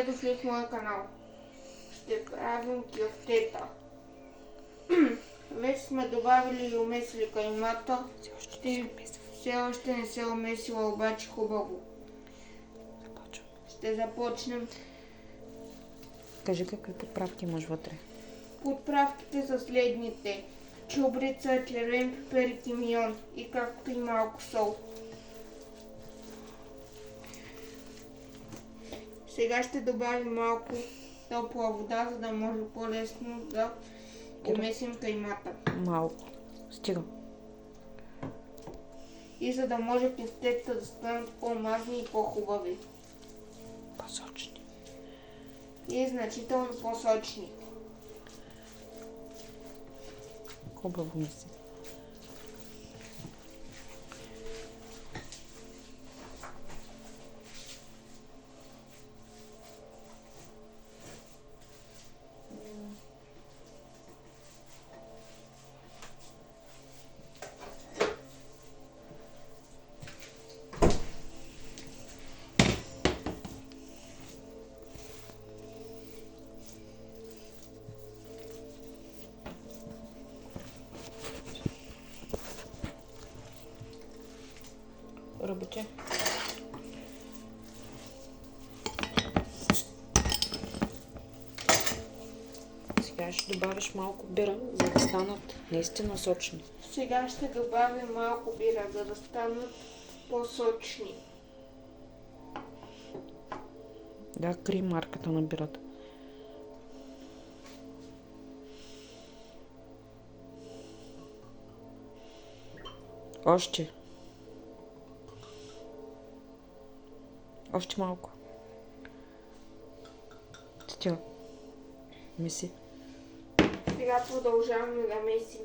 Добре дошли в моя канал. Ще правим кюфтета. Вече сме добавили и умесили каймата. Все още не се е умесила, обаче хубаво. Ще започнем. Кажи какви подправки имаш вътре. Подправките са следните: чубрица, червен пипер и тимион, и както и малко сол. Сега ще добавим малко топла вода, за да може по-лесно да умесим каймата. Малко. Стига. И за да може кюфтетата да станат по-мазни и по-хубави. По-сочни. И значително по-сочни. Хубаво мисли. Работи. Сега ще добавиш малко бира, за да станат наистина сочни. Сега ще добавим малко бира, за да станат по-сочни. Да, крий марката на бирата. Още. Още малко. Стига. Меси. Сега продължаваме да месим.